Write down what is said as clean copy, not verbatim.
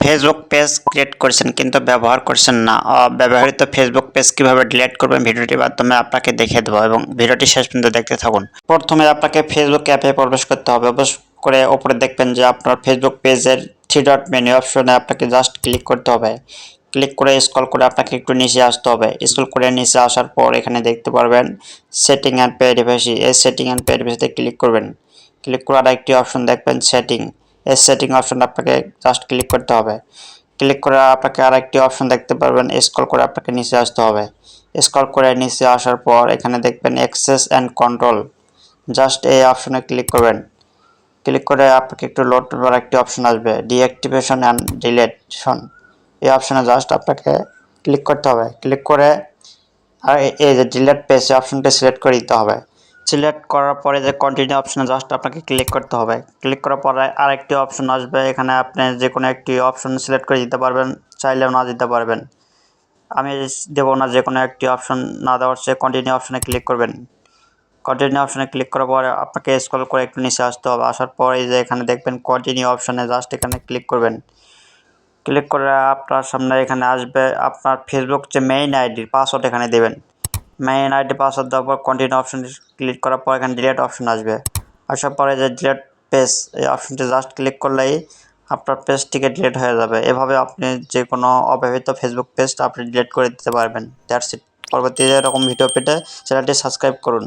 Facebook page create করেছেন কিন্তু ব্যবহার করছেন না, ব্যবহৃত ফেসবুক পেজ কিভাবে ডিলিট করবেন ভিডিওটির মাধ্যমে আপনাকে দেখিয়ে দেবো এবং ভিডিওটি শেষ পর্যন্ত দেখতে থাকুন। প্রথমে আপনাকে ফেসবুক অ্যাপে প্রবেশ করতে হবে। প্রবেশ করে ওপরে দেখবেন যে আপনার ফেসবুক পেজের থ্রি ডট মেনু অপশনে আপনাকে জাস্ট ক্লিক করতে হবে। ক্লিক করে স্ক্রল করে আপনাকে একটু নিচে আসতে হবে। স্ক্রল করে নিচে আসার পর এখানে দেখতে পারবেন সেটিং অ্যান্ড প্রাইভেসি। এই সেটিং অ্যান্ড প্রাইভেসিতে ক্লিক করবেন। ক্লিক করে আরেকটি অপশন দেখবেন সেটিং। এই সেটিং অপশন আপনাকে জাস্ট ক্লিক করতে হবে। ক্লিক করে আপনাকে আরেকটি অপশন দেখতে পারবেন, স্ক্রল করে আপনাকে নিচে আসতে হবে। স্ক্রল করে নিচে আসার পর এখানে দেখবেন অ্যাক্সেস অ্যান্ড কন্ট্রোল, জাস্ট এই অপশনে ক্লিক করবেন। ক্লিক করে আপনাকে একটু লোড করার একটি অপশন আসবে, ডিঅ্যাক্টিভেশন অ্যান্ড ডিলিশন। এই অপশনে জাস্ট আপনাকে ক্লিক করতে হবে। ক্লিক করে আর এই যে ডিলিট পেজ অপশনটা সিলেক্ট করে দিতে হবে। সিলেক্ট করার পরে যে কন্টিনিউ অপশনে জাস্ট আপনাকে ক্লিক করতে হবে। ক্লিক করার পরে আরেকটি অপশন আসবে, এখানে আপনি যে কোনো একটি অপশন সিলেক্ট করে দিতে পারবেন, চাইলেও না দিতে পারবেন। আমি দেবো না, যে কোনো একটি অপশন না দেওয়ার চেয়ে কন্টিনিউ অপশনে ক্লিক করবেন। কন্টিনিউ অপশনে ক্লিক করার পরে আপনাকে স্ক্রল করে একটু নিচে আসতে হবে। আসার পর এই যে এখানে দেখবেন কন্টিনিউ অপশনে জাস্ট এখানে ক্লিক করবেন। ক্লিক করে আপনার সামনে এখানে আসবে আপনার ফেসবুক যে মেইন আইডির পাসওয়ার্ড এখানে দেবেন। মেইন আইডি পাসওয়ার্ড দেওয়ার পর কন্টিনিউ অপশন ক্লিক করার পর এখানে ডিলিট অপশন আসবে। আসার পরে যে ডিলিট পেজ এই অপশনটি জাস্ট ক্লিক করলেই আপনার পেজটিকে ডিলিট হয়ে যাবে। এভাবে আপনি যে কোনো অব্যবহৃত ফেসবুক পেজটা আপনি ডিলিট করে দিতে পারবেন। That's it. পরবর্তীতে এরকম ভিডিও পেতে চ্যানেলটি সাবস্ক্রাইব করুন।